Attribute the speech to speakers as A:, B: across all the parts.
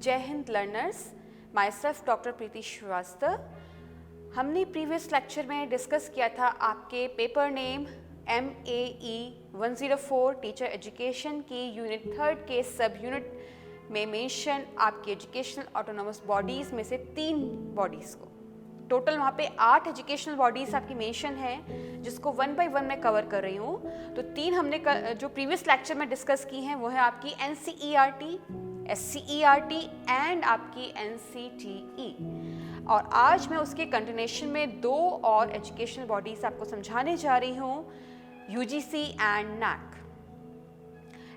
A: जय हिंद learners, myself doctor Preeti Shrivastava. हमने प्रीवियस लेक्चर में डिस्कस किया था आपके paper name MAE 104 teacher education की यूनिट 3 के सब यूनिट में मेंशन आपकी एजुकेशनल ऑटोनोमस बॉडीज़ में से 3 बॉडीज़ को, टोटल वहाँ पे 8 एजुकेशनल बॉडीज़ आपकी मेंशन है, जिसको 1 बाय 1 मैं कवर कर रही हूँ। तो 3 हमने जो प्रीवियस लेक्चर में डिस्कस की हैं वो है आपकी NCERT, SCERT एंड आपकी NCTE। और आज मैं उसके कंटिन्यूएशन में 2 और एजुकेशनल बॉडीज़ आपको समझाने जा रही हूँ, UGC and NAC।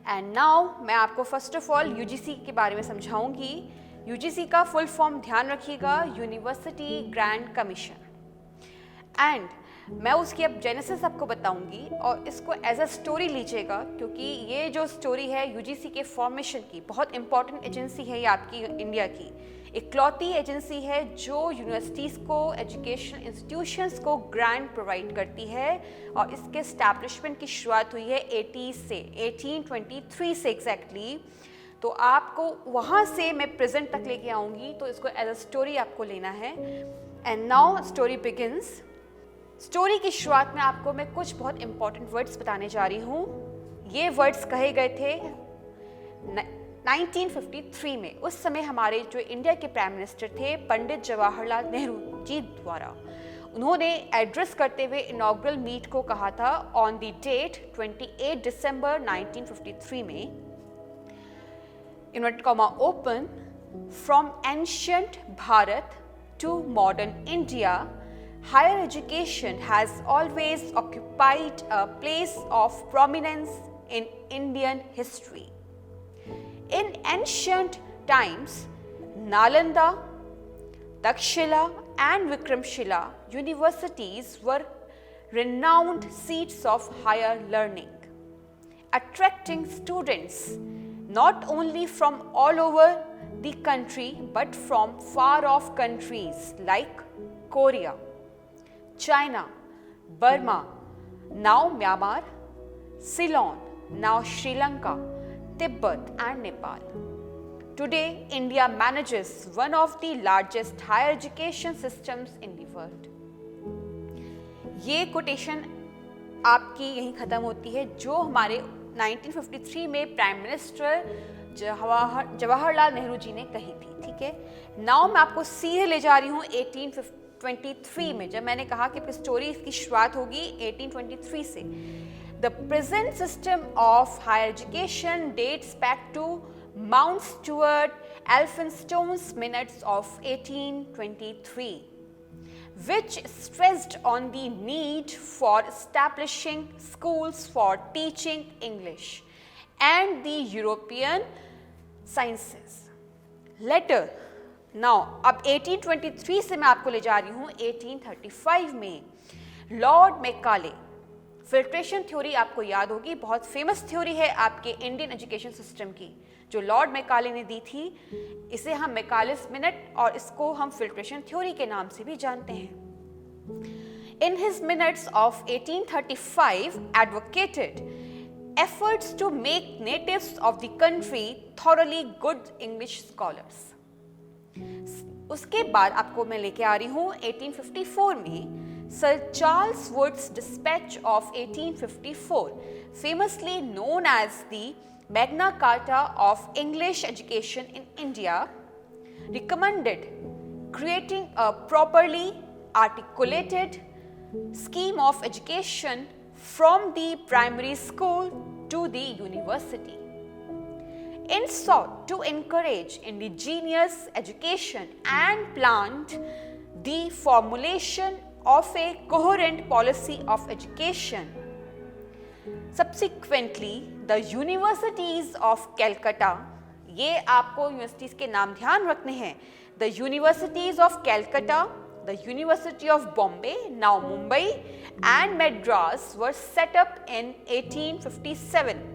A: And now मैं आपको फर्स्ट ऑफ ऑल UGC के बारे में समझाऊंगी। UGC का फुल फॉर्म ध्यान रखिएगा, यूनिवर्सिटी ग्रैंड कमीशन। एंड मैं उसकी अब जेनेसिस आपको बताऊंगी और इसको एज अ स्टोरी लीजिएगा, क्योंकि ये जो स्टोरी है UGC के फॉर्मेशन की, बहुत इंपॉर्टेंट एजेंसी है ये आपकी इंडिया की, इकलौती एजेंसी है जो यूनिवर्सिटीज़ को, एजुकेशन इंस्टीट्यूशंस को ग्रांट प्रोवाइड करती है। और इसके इस्टेब्लिशमेंट की शुरुआत हुई है 1823 से एग्जैक्टली। तो आपको वहाँ से मैं प्रेजेंट तक लेके आऊँगी, तो इसको एज अ स्टोरी आपको लेना है। And now story begins. Story की शुरुआत में आपको मैं कुछ बहुत इंपॉर्टेंट वर्ड्स बताने जा रही हूँ। ये वर्ड्स कहे गए थे 1953 में। उस समय हमारे जो इंडिया के प्राइम मिनिस्टर थे पंडित जवाहरलाल नेहरू जी द्वारा, उन्होंने एड्रेस करते हुए इनॉग्रल मीट को कहा था ऑन द डेट 28 दिसंबर 1953 में, inverted comma open, from ancient Bharat to modern India, higher education has always occupied a place of prominence in Indian history. In ancient times, Nalanda, Takshila and Vikramshila universities were renowned seats of higher learning, attracting students not only from all over the country but from far off countries like Korea, China, Burma, now Myanmar, Ceylon, now Sri Lanka, Tibet and Nepal. Today, India manages one of the largest higher education systems in the world. ये quotation आपकी यहीं ख़त्म होती है, जो हमारे 1953 में prime minister Jawaharlal Nehru ji ने कही थी। ठीक है, नाउ मैं आपको सीधे ले जा रही हूँ 1823 में, जब मैंने कहा कि स्टोरी की शुरुआत होगी 1823 से। The present system of higher education dates back to Mount Stuart Elphinstone's minutes of 1823, which stressed on the need for establishing schools for teaching English and the European sciences. Later, now अब 1823 से मैं आपको ले जा रही हूँ 1835 में। Lord Macaulay, filtration theory आपको याद होगी, बहुत फेमस थ्योरी है आपके इंडियन एजुकेशन सिस्टम की, जो लॉर्ड मैकाले ने दी थी। इसे हम मैकालेस मिनट और इसको हम फिल्ट्रेशन थ्योरी के नाम से भी जानते हैं। In his minutes of 1835 advocated efforts to make natives of the country thoroughly good English scholars. उसके बाद आपको मैं लेके आ रही हूँ 1854 में। Sir Charles Wood's dispatch of 1854, famously known as the Magna Carta of English education in India, recommended creating a properly articulated scheme of education from the primary school to the university. In sought to encourage indigenous education and planned the formulation of a coherent policy of education. Subsequently, the universities of Calcutta, ये आपको universities के नाम ध्यान रखने हैं, the universities of Calcutta, the University of Bombay, now Mumbai, and Madras were set up in 1857.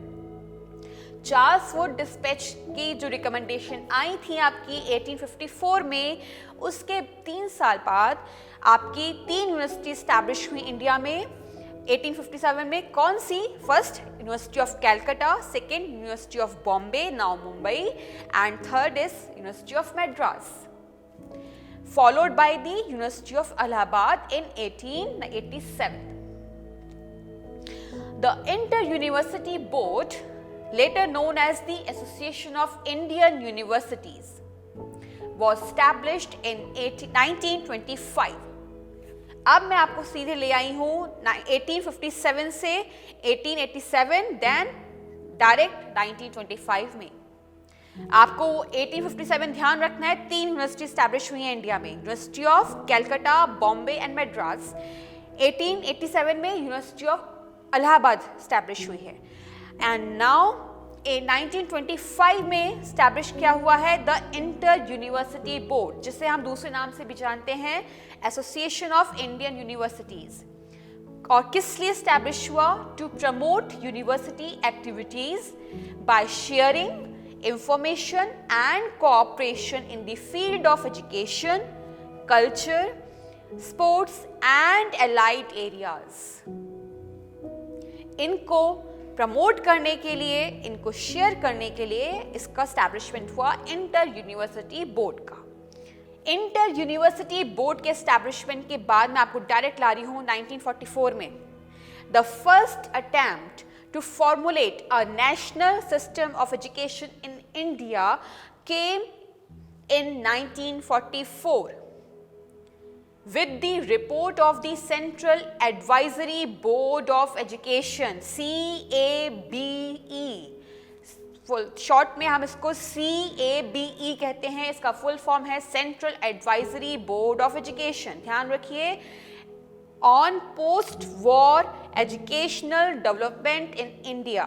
A: Charles Wood dispatch की जो recommendation आई थी आपकी 1854 में, उसके 3 साल बाद आपकी 3 यूनिवर्सिटी स्टैब्लिश हुई इंडिया में, 1857 में कौन सी? First university of Calcutta, second university of Bombay now Mumbai, and third is university of Madras, followed by the University of Allahabad in 1887. The Inter-University Board, later known as the Association of Indian Universities, was established in 1925. अब मैं आपको सीधे ले आई हूँ 1857 से 1887, then direct 1925 में। आपको 1857 ध्यान रखना है, 3 यूनिवर्सिटी स्टैब्लिश हुई हैं इंडिया में, university of Calcutta, Bombay and Madras. 1887 में यूनिवर्सिटी ऑफ इलाहाबाद स्टैब्लिश हुई है, एंड नाउ 1925 में स्टैब्लिश किया हुआ है द इंटर यूनिवर्सिटी बोर्ड, जिसे हम दूसरे नाम से भी जानते हैं एसोसिएशन ऑफ इंडियन यूनिवर्सिटीज। और किस लिए स्टैब्लिश हुआ? To promote university activities by sharing information and cooperation in the field of education, culture, sports and allied areas. इनको प्रमोट करने के लिए, इनको शेयर करने के लिए इसका एस्टैब्लिशमेंट हुआ इंटर यूनिवर्सिटी बोर्ड का। इंटर यूनिवर्सिटी बोर्ड के एस्टैब्लिशमेंट के बाद मैं आपको डायरेक्ट ला रही हूँ 1944 में। The first attempt to formulate a national system of education in India came in 1944 with the report of the Central Advisory Board of Education, CABE। Short में हम इसको CABE कहते हैं, इसका फुल फॉर्म है central advisory board of education. ध्यान रखिए, on post-war educational development in India,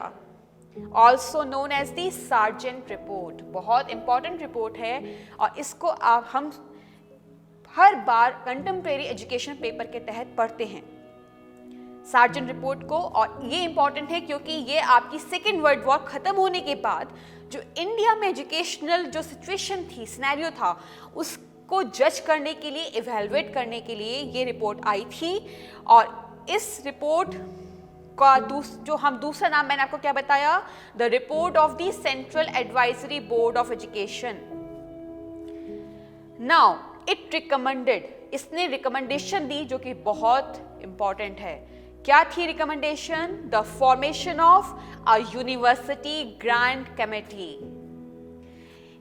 A: also known as the Sargent report। बहुत important report है और इसको हम हर बार कंटेम्प्रेरी एजुकेशन पेपर के तहत पढ़ते हैं सार्जेंट रिपोर्ट को। और ये इंपॉर्टेंट है क्योंकि ये आपकी सेकेंड वर्ल्ड वॉर खत्म होने के बाद जो इंडिया में एजुकेशनल जो सिचुएशन थी, सिनेरियो था, उस को जज करने के लिए, इवैल्यूएट करने के लिए ये रिपोर्ट आई थी। और इस रिपोर्ट का जो हम दूसरा नाम मैंने आपको क्या बताया? The report of the central advisory board of education. Now it recommended, इसने रिकमेंडेशन दी जो कि बहुत इंपॉर्टेंट है। क्या थी recommendation? The formation of a university grant committee,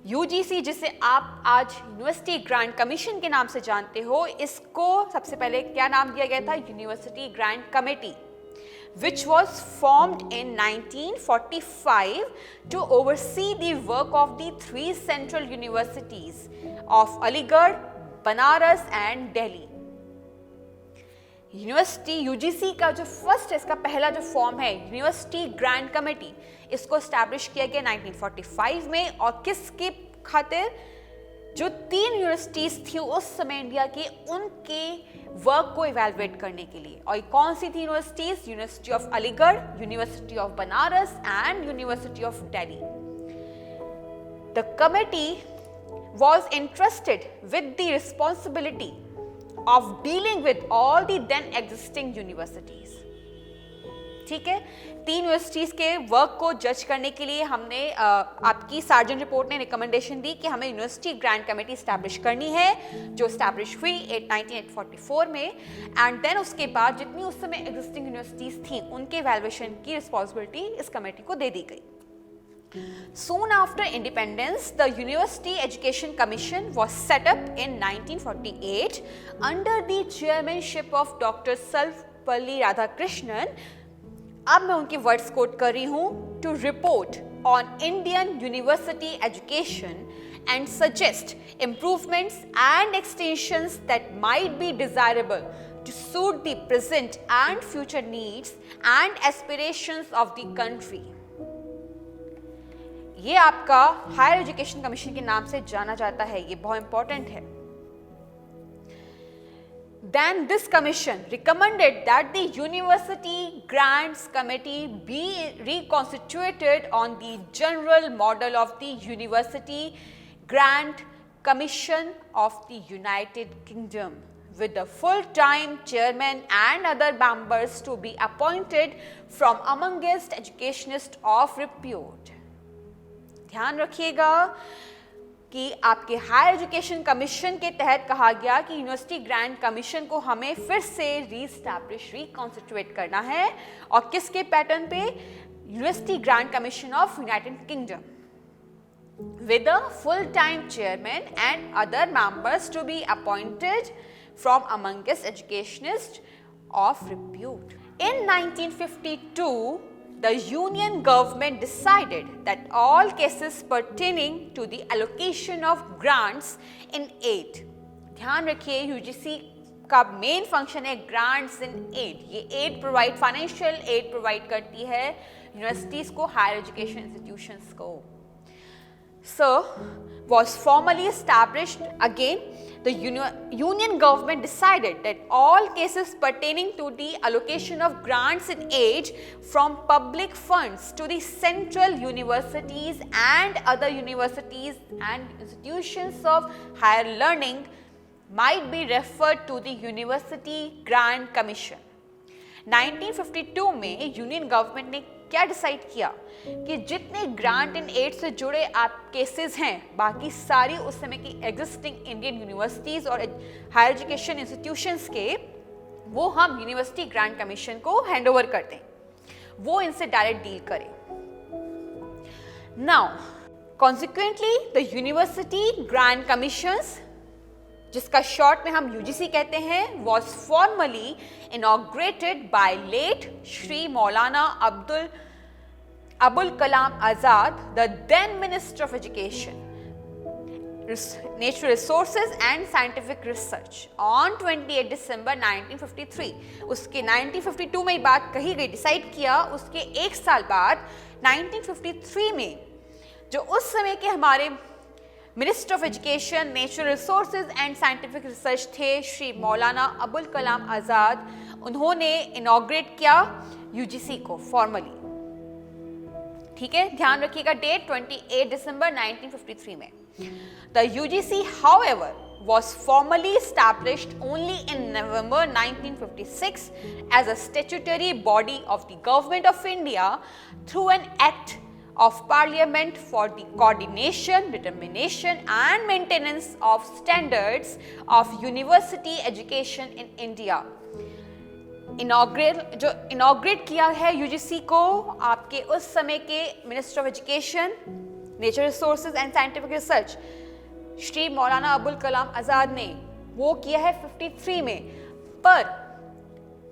A: UGC, जिसे आप आज यूनिवर्सिटी ग्रांट कमीशन के नाम से जानते हो। इसको सबसे पहले क्या नाम दिया गया था? University grant committee, which was formed in 1945 to oversee the work of the 3 central universities of Aligarh, Banaras and Delhi। University UGC का जो फर्स्ट, इसका पहला जो फॉर्म है यूनिवर्सिटी ग्रांट कमेटी, इसको एस्टैब्लिश किया गया 1945 में। और किसके खातिर? जो 3 यूनिवर्सिटीज थी उस समय इंडिया की, उनके वर्क को इवैल्यूएट करने के लिए। और कौन सी थी universities? University of Aligarh, university of Banaras and university of Delhi. The committee was entrusted with the responsibility of dealing with all the then existing universities। ठीक है, 3 यूनिवर्सिटीज के वर्क को जज करने के लिए हमने आपकी सार्जेंट रिपोर्ट ने रिकमेंडेशन दी कि हमें यूनिवर्सिटी ग्रांट कमेटी स्टैब्लिश करनी है, जो स्टैब्लिश हुई 1944 में। एंड देन उसके बाद जितनी उस समय एग्जिस्टिंग यूनिवर्सिटीज थी उनके वैल्यूएशन की रिस्पॉन्सिबिलिटी इस कमेटी को दे दी गई। Soon after independence, the University Education Commission was set up in 1948 under the chairmanship of Dr. Sarvepalli Radhakrishnan। अब मैं उनकी वर्ड्स कोट कर रही हूँ। To report on Indian university education and suggest improvements and extensions that might be desirable to suit the present and future needs and aspirations of the country। ये आपका higher education commission के नाम से जाना जाता है, ये बहुत इंपॉर्टेंट है। Then this commission recommended that the University Grants Committee be reconstituted on the general model of the University Grant Commission of the United Kingdom, with the full-time chairman and other members to be appointed from amongst educationists of repute. ध्यान रखिएगा कि आपके higher education commission के तहत कहा गया कि university grant commission को हमें फिर से रीस्टैब्लिश रिकॉन्स्टिट्यूट करना है, और किसके पैटर्न पे? University grant commission of United kingdom with a full-time chairman and other members to be appointed from amongst educationists of repute. In 1952, the Union government decided that all cases pertaining to the allocation of grants in aid, ध्यान रखिए UGC का main function है grants in aid, ये aid provide, financial aid provide करती है universities को, higher education institutions को. So, was formally established again. The Union government decided that all cases pertaining to the allocation of grants in aid from public funds to the central universities and other universities and institutions of higher learning might be referred to the University Grant Commission. 1952 में union government ने क्या decide किया कि जितने grant and add से जुड़े आप cases हैं, बाकी सारी उस समय की एग्जिस्टिंग इंडियन यूनिवर्सिटीज और हायर एजुकेशन इंस्टीट्यूशंस के, वो हम यूनिवर्सिटी ग्रांट कमीशन को हैंडओवर कर दें, वो इनसे डायरेक्ट डील करें. Now consequently the university grant commissions, जिसका शॉर्ट में हम यूजीसी कहते हैं, was formally inaugurated by late Shri Maulana Abul Kalam Azad, the then Minister of Education, Natural Resources and Scientific Research, on 28 December 1953. उसके 1952 में बात कही गई, डिसाइड किया. उसके एक साल बाद 1953 में जो उस समय के हमारे minister of education, natural resources and scientific research थे श्री मौलाना अबुल कलाम आज़ाद, उन्होंने इनॉग्रेट किया यूजीसी को फॉर्मली. ठीक है, ध्यान रखिएगा डेट 28 दिसंबर 1953 में. The UGC however was formally established only in November 1956 as a statutory body of the Government of India through an act of Parliament for the coordination, determination and maintenance of standards of university education in India. Inaugurate किया है UGC को आपके उस समय के minister of education, natural resources and scientific research Shri Maulana Abul Kalam Azad ने. वो किया है 53 में. पर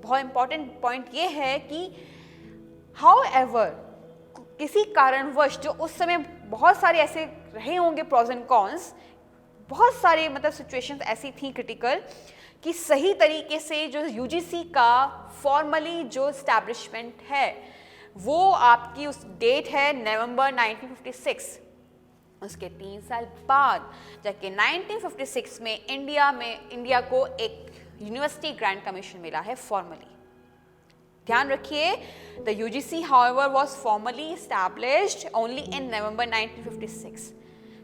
A: बहुत इंपॉर्टेंट पॉइंट ये है कि हाउएवर किसी कारणवश, जो उस समय बहुत सारे ऐसे रहे होंगे प्रोज एंड कॉन्स, बहुत सारे मतलब सिचुएशंस ऐसी थी क्रिटिकल कि सही तरीके से जो यूजीसी का फॉर्मली जो एस्टैब्लिशमेंट है वो आपकी उस डेट है नवंबर 1956. उसके 3 साल बाद जाके 1956 में इंडिया को एक यूनिवर्सिटी ग्रांट कमीशन मिला है फॉर्मली. ध्यान रखिए, the UGC however was formally established only in November 1956.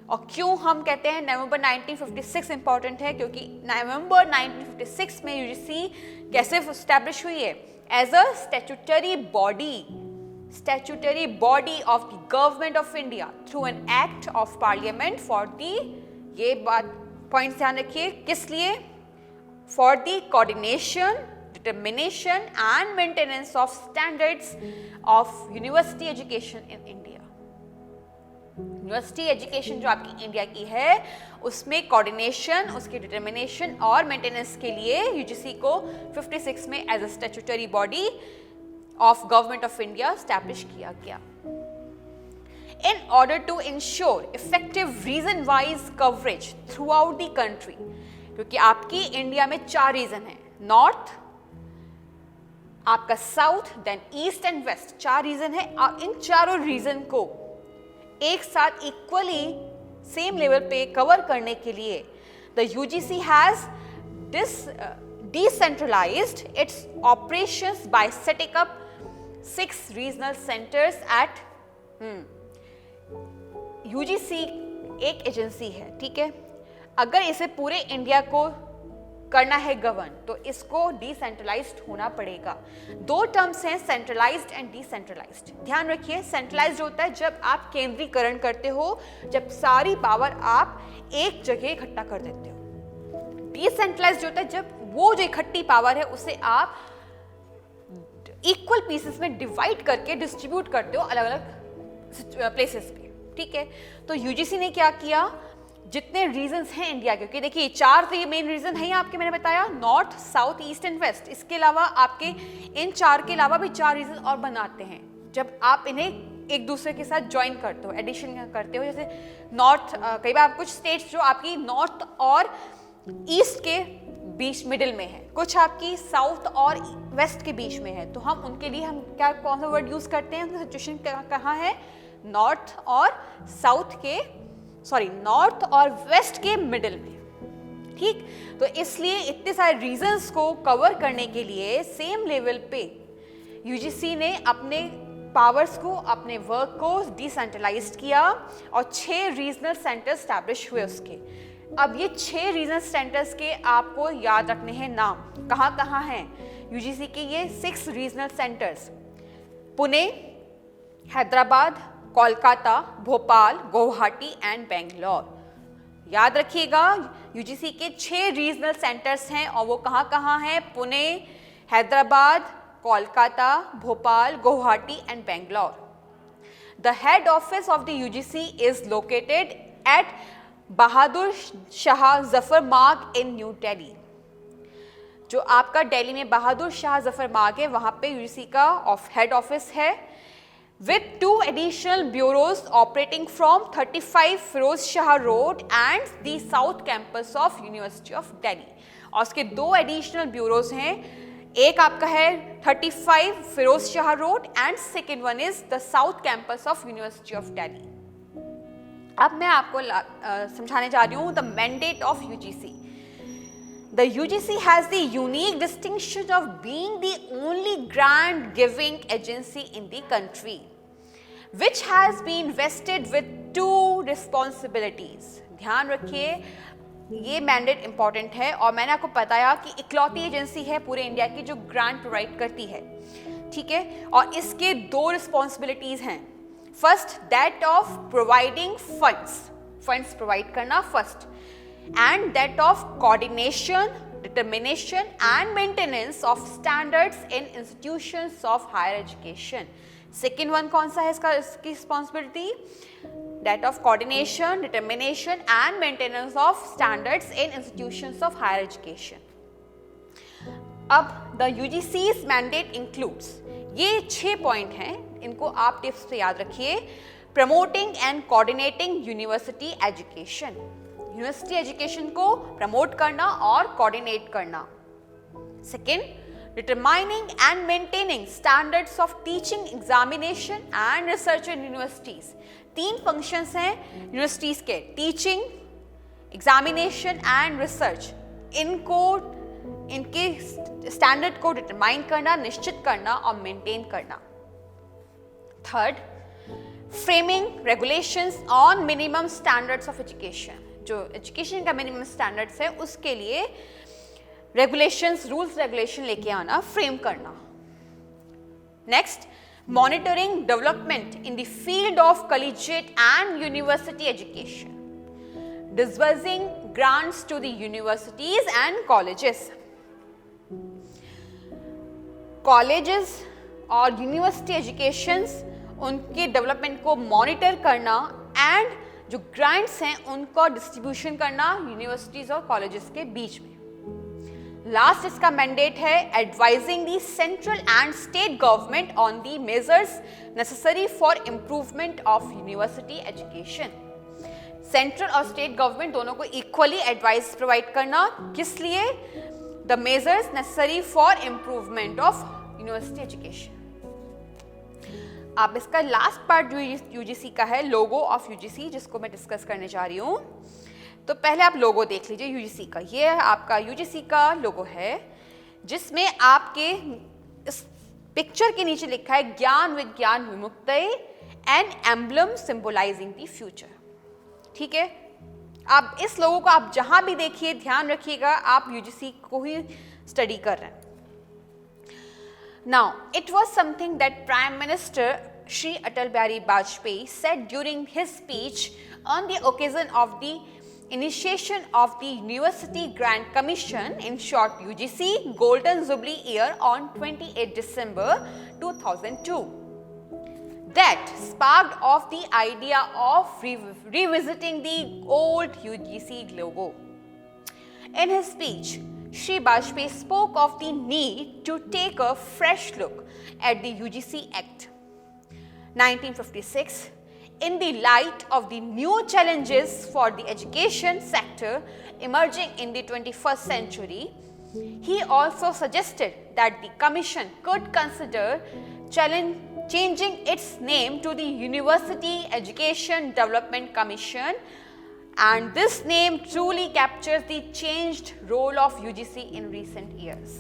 A: और क्यों हम कहते हैं नवंबर 1956 इंपॉर्टेंट है? क्योंकि नवंबर 1956 में यूजीसी कैसे एस्टैब्लिश हुई है? As a statutory body of the government of India through an act of parliament for the, ये बात पॉइंट ध्यान रखिए, किस लिए? For the coordination, determination and maintenance of standards of university education in India. University education जो आपकी India की है उसमें कोऑर्डिनेशन, उसकी डिटर्मिनेशन और मेंटेनेंस के लिए यूजीसी को 56 में as a statutory body of government of India establish किया गया. In order to ensure effective region wise coverage throughout the country, क्योंकि आपकी इंडिया में 4 रीजन है, नॉर्थ, आपका south, then east and west, 4 region है. इन चारों रीजन को एक साथ इक्वली सेम लेवल पे कवर करने के लिए the UGC has decentralized its operations by setting up 6 regional centers at UGC एक एजेंसी है, ठीक है. अगर इसे पूरे इंडिया को करना है गवर्न, तो इसको डिसेंट्रलाइज्ड होना पड़ेगा। दो टर्म्स हैं, सेंट्रलाइज्ड एंड डिसेंट्रलाइज्ड। ध्यान रखिए, सेंट्रलाइज्ड होता है जब आप केंद्रीकरण करते हो, जब सारी पावर आप एक जगह इकट्ठा कर देते हो। डिसेंट्रलाइज्ड होता है जब वो जो इकट्ठी पावर है उसे आप इक्वल पीसेस में डिवाइड करके डिस्ट्रीब्यूट करते हो अलग अलग प्लेसेस पे, ठीक है। तो यूजीसी ने क्या किया, जितने रीजंस हैं इंडिया के, क्योंकि देखिए 4 तो ये मेन रीजन है आपके, मैंने बताया north, south, east and west. इसके अलावा आपके इन 4 के अलावा भी 4 रीजन और बनाते हैं जब आप इन्हें एक दूसरे के साथ ज्वाइन करते हो, एडिशन करते हो। जैसे नॉर्थ, कई बार कुछ स्टेट्स जो आपकी नॉर्थ और ईस्ट के बीच मिडिल में है, कुछ आपकी साउथ और वेस्ट के बीच में है, तो हम उनके लिए हम क्या, कौन सा वर्ड यूज करते हैं, उनकी सिचुएशन कहाँ है, नॉर्थ और साउथ के, सॉरी नॉर्थ और वेस्ट के मिडिल में, ठीक। तो इसलिए इतने सारे रीजंस को कवर करने के लिए सेम लेवल पे यूजीसी ने अपने पावर्स को, अपने वर्क को डिसेंट्रलाइज्ड किया और 6 रीजनल सेंटर स्टैब्लिश हुए उसके। अब ये 6 रीजनल सेंटर्स के आपको याद रखने हैं नाम, कहाँ कहाँ हैं यूजीसी के ये 6 regional centres, Pune, Hyderabad, Kolkata, Bhopal, Guwahati and Bangalore. याद रखिएगा, यूजीसी के 6 रीजनल सेंटर्स हैं और वो कहाँ कहाँ हैं, Pune, Hyderabad, Kolkata, Bhopal, Guwahati and Bangalore. The head office of the UGC is located at Bahadur Shah Zafar Marg in new Delhi. जो आपका दिल्ली में बहादुर शाह जफर मार्ग है, वहां पे यूजीसी का हेड ऑफिस है, with 2 additional bureaus operating from 35 Firoz Shah Road and the South Campus of University of Delhi। और उसके 2 additional bureaus हैं, एक आपका है 35 Firoz Shah road and second one is the south campus of university of Delhi. अब मैं आपको समझाने जा रही हूँ the mandate of UGC. The UGC has the unique distinction of being the only grant giving agency in the country which has been vested with 2 responsibilities। ध्यान रखिए, ये मैंडेट इंपॉर्टेंट है और मैंने आपको बताया कि इकलौती एजेंसी है पूरे इंडिया की जो ग्रांट प्रोवाइड करती है, ठीक है। और इसके 2 रिस्पॉन्सिबिलिटीज हैं। First, that of providing funds provide करना first, and that of coordination, determination and maintenance of standards in institutions of higher education। Second one कौन सा है इसकी responsibility? that of coordination, determination and maintenance of standards in institutions of higher education। अब the UGC's mandate includes, ये 6 point हैं, इनको आप tips से याद रखिए। Promoting and coordinating university education, university education को प्रमोट करना और कोऑर्डिनेट करना। Second, determining and maintaining standards of teaching, examination and research in universities. 3 functions हैं यूनिवर्सिटीज के, टीचिंग, एग्जामिनेशन एंड रिसर्च। इनके स्टैंडर्ड को डिटरमाइन करना, निश्चित करना और मेंटेन करना। Third, framing regulations on minimum standards of education, जो एजुकेशन का मिनिमम स्टैंडर्ड्स है उसके लिए रेगुलेशंस, रूल्स रेगुलेशन लेके आना, फ्रेम करना। Next, monitoring development in the field of collegiate and university education, disbursing grants to the universities and colleges. Colleges और university educations, उनके डेवलपमेंट को मॉनिटर करना एंड जो ग्रांट्स हैं उनको डिस्ट्रीब्यूशन करना यूनिवर्सिटीज और कॉलेजेस के बीच में। लास्ट इसका मैंडेट है advising the central and state government on the measures necessary for improvement of university education. Central और स्टेट गवर्नमेंट दोनों को इक्वली एडवाइस प्रोवाइड करना, किस लिए? The measures necessary for improvement of university education. अब इसका लास्ट पार्ट जो UGC का है, लोगो ऑफ यूजीसी, जिसको मैं डिस्कस करने जा रही हूँ। तो पहले आप लोगो देख लीजिए यूजीसी का। ये आपका यूजीसी का लोगो है, जिसमें आपके इस पिक्चर के नीचे लिखा है ज्ञान विज्ञान विमुक्तये, an emblem symbolising the future, ठीक है। आप इस लोगों को आप जहां भी देखिए ध्यान रखिएगा, आप यूजीसी को ही स्टडी कर रहे हैं। Now, it was something that Prime Minister Shri Atal Bihari Vajpayee said during his speech on the occasion of the initiation of the University Grant Commission, in short UGC, Golden Jubilee year on 28 December 2002. That sparked off the idea of revisiting the old UGC logo. In his speech, Shri Vajpayee spoke of the need to take a fresh look at the UGC Act 1956 in the light of the new challenges for the education sector emerging in the 21st century. He also suggested that the Commission could consider changing its name to the University Education Development Commission, and this name truly captures the changed role of UGC in recent years.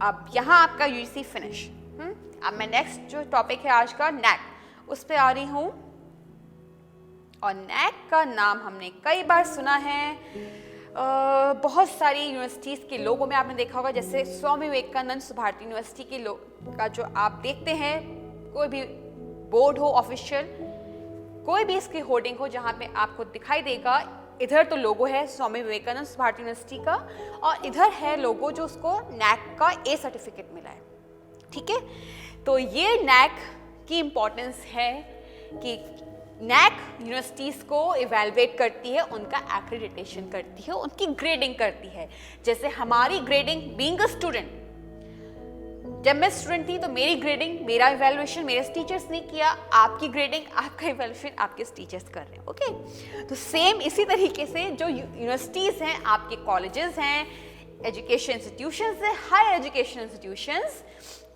A: अब यहाँ आपका UGC finish. अब मैं next जो topic है आज का NAC उस पे आ रही हूँ। और NAC का नाम हमने कई बार सुना है, बहुत सारी यूनिवर्सिटीज़ के लोगों में आपने देखा होगा, जैसे स्वामी विवेकानंद भारतीय यूनिवर्सिटी के का जो आप देखते हैं, कोई भी बोर्ड हो ऑफिशियल, कोई भी इसकी होर्डिंग हो जहाँ पे आपको दिखाई देगा, इधर तो लोगो है स्वामी विवेकानंद भारतीय यूनिवर्सिटी का और इधर है लोगो जो उसको NAC का A सर्टिफिकेट मिला है। ठीक है, तो ये NAC की इम्पोर्टेंस है कि NAC यूनिवर्सिटीज़ को इवेलुएट करती है, उनका एक्रेडिटेशन करती है, उनकी ग्रेडिंग करती है। जैसे हमारी ग्रेडिंग बीइंग अ स्टूडेंट, जब मैं स्टूडेंट थी तो मेरी ग्रेडिंग, मेरा इवैल्यूएशन मेरे टीचर्स ने किया, आपकी ग्रेडिंग, आपका इवैल्यूएशन आपके टीचर्स कर रहे हैं। ओके, तो सेम इसी तरीके से जो यूनिवर्सिटीज़ हैं, आपके कॉलेजेस हैं, एजुकेशन इंस्टीट्यूशंस हैं, हायर एजुकेशन इंस्टीट्यूशंस,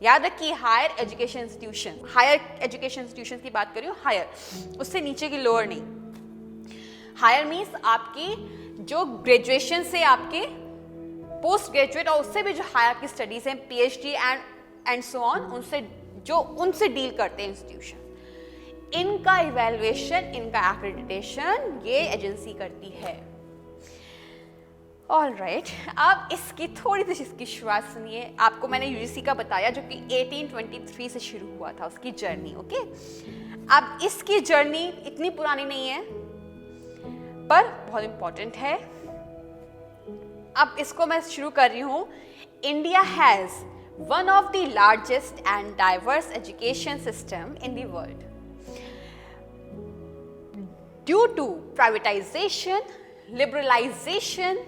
A: याद रखिए higher education institution, higher education institution की बात कर रही हूँ, हायर, उससे नीचे की लोअर नहीं। हायर मीन्स आपकी जो ग्रेजुएशन से आपके पोस्ट ग्रेजुएट और उससे भी जो हायर की स्टडीज हैं, PhD एंड सो ऑन, उनसे डील करते हैं इंस्टीट्यूशन। इनका इवैल्यूएशन, इनका एक्रेडिटेशन ये एजेंसी करती है। ऑल राइट, अब इसकी थोड़ी सी इसकी शुरुआत सुनिए। आपको मैंने यूजीसी का बताया जो कि 1823 से शुरू हुआ था उसकी जर्नी। ओके, अब इसकी जर्नी इतनी पुरानी नहीं है पर बहुत इंपॉर्टेंट है। अब इसको मैं शुरू कर रही हूँ। India has one of the largest and diverse education system in the world. Due to privatisation, liberalisation,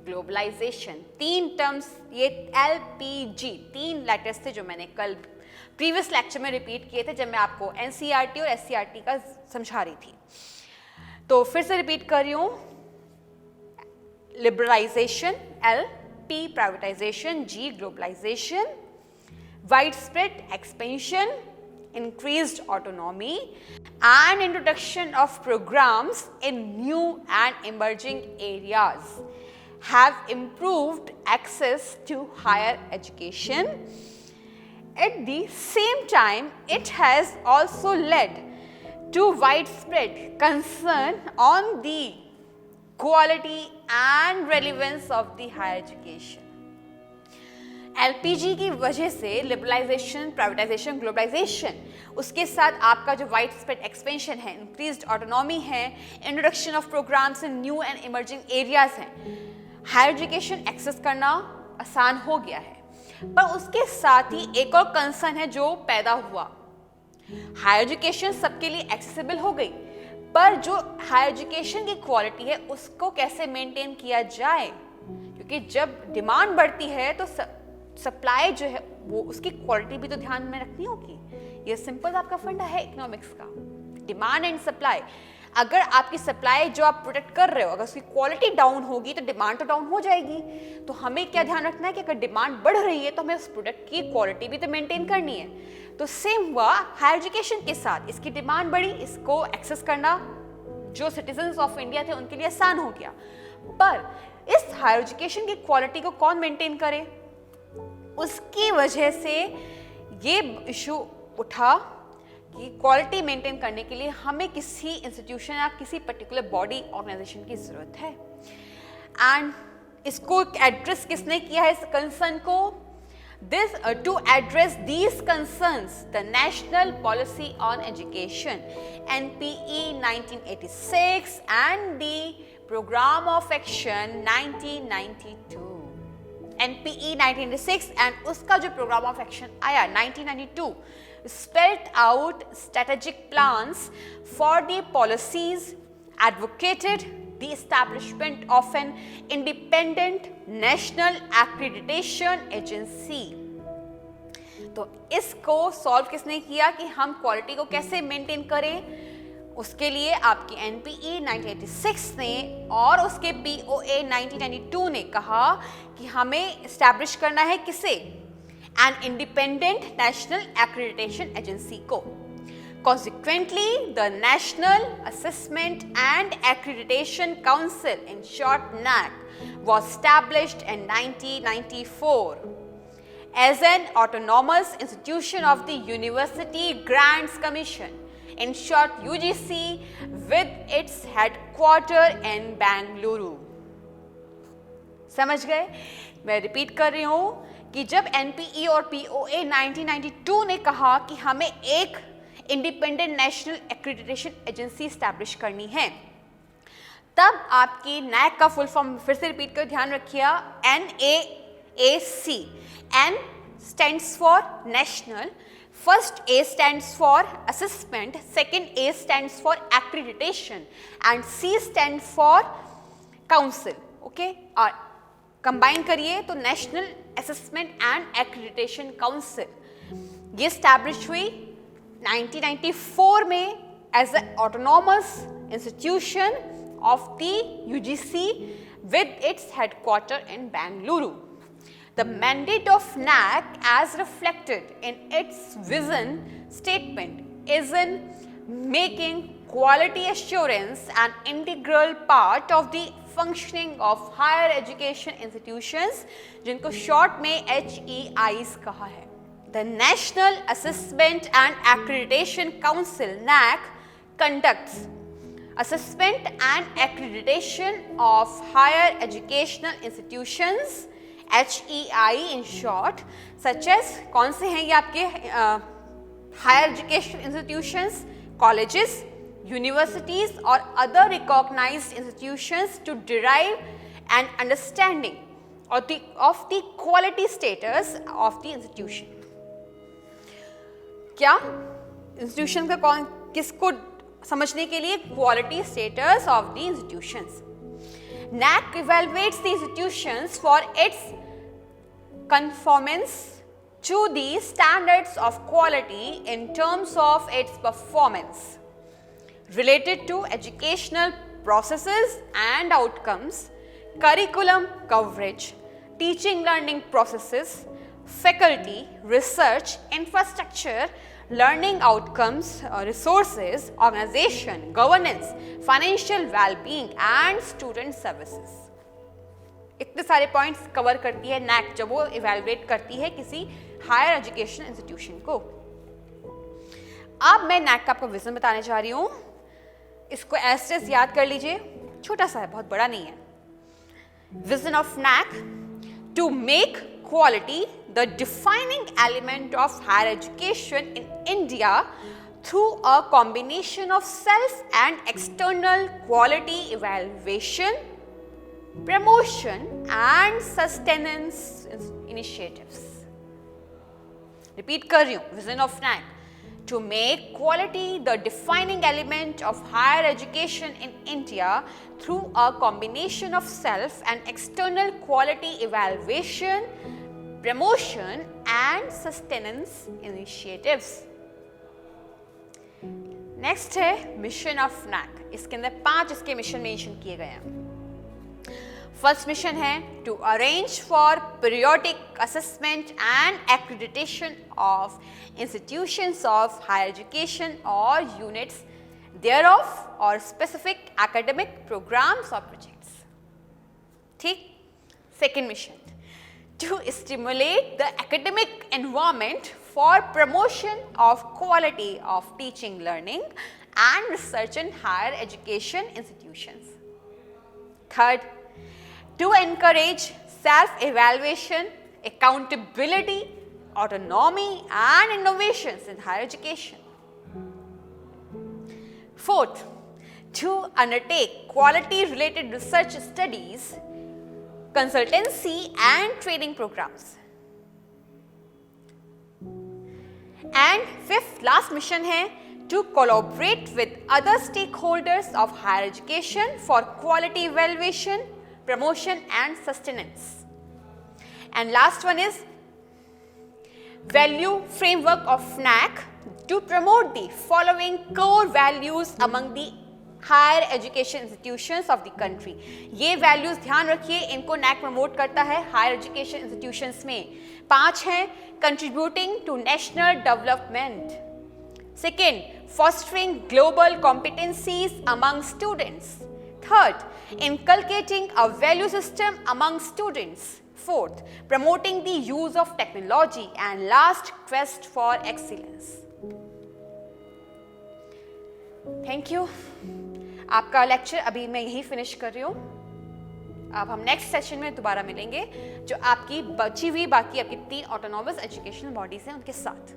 A: globalisation, 3 terms, ये LPG 3 लेटर्स थे जो मैंने कल प्रीवियस लेक्चर में रिपीट किए थे जब मैं आपको NCERT और SCERT का समझा रही थी। तो फिर से रिपीट कर रही हूँ। Liberalization, L, P, privatization, G, globalization, widespread expansion, increased autonomy, and introduction of programs in new and emerging areas have improved access to higher education. At the same time, it has also led to widespread concern on the quality and relevance of the higher education. LPG की वजह से liberalisation, privatisation, globalisation, उसके साथ आपका जो wide spread expansion है, increased autonomy है, introduction of programmes in new and emerging areas हैं, हायर एजुकेशन एक्सेस करना आसान हो गया है। पर उसके साथ ही एक और कंसर्न है जो पैदा हुआ। हायर एजुकेशन सबके लिए एक्सेसिबल हो गई, पर जो हायर एजुकेशन की क्वालिटी है उसको कैसे मेंटेन किया जाए, क्योंकि जब डिमांड बढ़ती है तो सप्लाई जो है वो उसकी क्वालिटी भी तो ध्यान में रखनी होगी। ये सिंपल आपका फंडा है इकोनॉमिक्स का, डिमांड एंड सप्लाई। अगर आपकी सप्लाई जो आप प्रोटेक्ट कर रहे हो, अगर उसकी क्वालिटी डाउन होगी तो डिमांड तो डाउन हो जाएगी। तो हमें क्या ध्यान रखना है कि अगर डिमांड बढ़ रही है तो हमें उस प्रोडक्ट की क्वालिटी भी तो मेंटेन करनी है। तो सेम हुआ हायर एजुकेशन के साथ, इसकी डिमांड बढ़ी, इसको एक्सेस करना जो सिटीजन्स ऑफ इंडिया थे उनके लिए आसान हो गया। पर इस हायर एजुकेशन की क्वालिटी को कौन मेंटेन करे, उसकी वजह से ये इशू उठा कि क्वालिटी मेंटेन करने के लिए हमें किसी इंस्टीट्यूशन या किसी पर्टिकुलर बॉडी ऑर्गेनाइजेशन की ज़रूरत है। एंड इसको एड्रेस किसने किया है इस कंसर्न को? To address these concerns, the National Policy on Education (NPE) 1986 and the Program of Action 1992. NPE 1986 and उसका जो Program of Action आया 1992 spelled out strategic plans for the policies, advocated the establishment of an independent national accreditation agency. तो इसको solve किसने किया कि हम quality को कैसे मेंटेन करें? उसके लिए आपकी NPE 1986 ने और उसके POA 1992 ने कहा कि हमें एस्टैब्लिश करना है किसे? An independent national accreditation agency को। Consequently, the National Assessment and Accreditation Council, in short NAAC, was established in 1994 as an autonomous institution of the University Grants Commission, in short UGC, with its headquarter in Bengaluru. समझ गए? मैं repeat कर रही हूँ कि जब NPE और POA 1992 ने कहा कि हमें एक independent national accreditation agency establish करनी है, तब आपकी NAAC का फुल फॉर्म फिर से रिपीट कर ध्यान रखिए, NAAC. N stands for national, first A stands for assessment, second A stands for accreditation and C stands for council. Okay, और कंबाइन करिए तो national assessment and accreditation council ये स्टैब्लिश हुई 1994 में as an autonomous institution of the UGC with its headquarter in Bengaluru. The mandate of NAAC as reflected in its vision statement is in making quality assurance an integral part of the functioning of higher education institutions, जिनको short में HEIs कहा है. The National Assessment and Accreditation Council (NAAC) conducts assessment and accreditation of higher educational institutions HEI in short, such as कौन से हैं ये आपके higher education institutions, colleges, universities or other recognized institutions to derive an understanding of the quality status of the institution. क्या institution का कौन किसको समझने के लिए? Quality status of the institutions. NAAC evaluates the institutions for its conformance to the standards of quality in terms of its performance related to educational processes and outcomes, curriculum coverage, teaching learning processes, faculty, research, infrastructure, learning outcomes, resources, organization, governance, financial well-being and student services. इतने सारे points cover करती है NAAC जब वो evaluate करती है किसी higher education institution को. अब मैं NAAC का आपको विजन बताने जा रही हूँ. इसको एस्टेस याद कर लीजिए, छोटा सा है, बहुत बड़ा नहीं है. Vision of NAAC: to make quality the defining element of higher education in India through a combination of self and external quality evaluation, promotion and sustenance initiatives. Repeat कर रही हूँ. Vision of NAAC: to make quality the defining element of higher education in India through a combination of self and external quality evaluation, promotion and sustenance initiatives. Next है mission of NAAC. इसके अंदर 5 इसके mission mention किए गए हैं. First mission है to arrange for periodic assessment and accreditation of institutions of higher education और units thereof or specific academic programs or projects. ठीक. Second mission: to stimulate the academic environment for promotion of quality of teaching, learning and research in higher education institutions. Third, to encourage self-evaluation, accountability, autonomy and innovations in higher education. Fourth, to undertake quality-related research studies, consultancy and training programs. And fifth, last mission है to collaborate with other stakeholders of higher education for quality evaluation, promotion and sustenance. And last one is value framework of FNAC to promote the following core values among the higher education institutions of the country. ये values ध्यान रखिए, इनको NAC promote करता है higher education institutions में. 5 हैं contributing to national development. Second, fostering global competencies among students. Third, inculcating a value system among students. Fourth, promoting the use of technology. And last, quest for excellence. Thank you. आपका lecture अभी मैं यही finish कर रही हूँ. अब हम next session में दोबारा मिलेंगे जो आपकी बची हुई बाकी आपकी 3 ऑटोनॉमस एजुकेशनल बॉडीज हैं उनके साथ.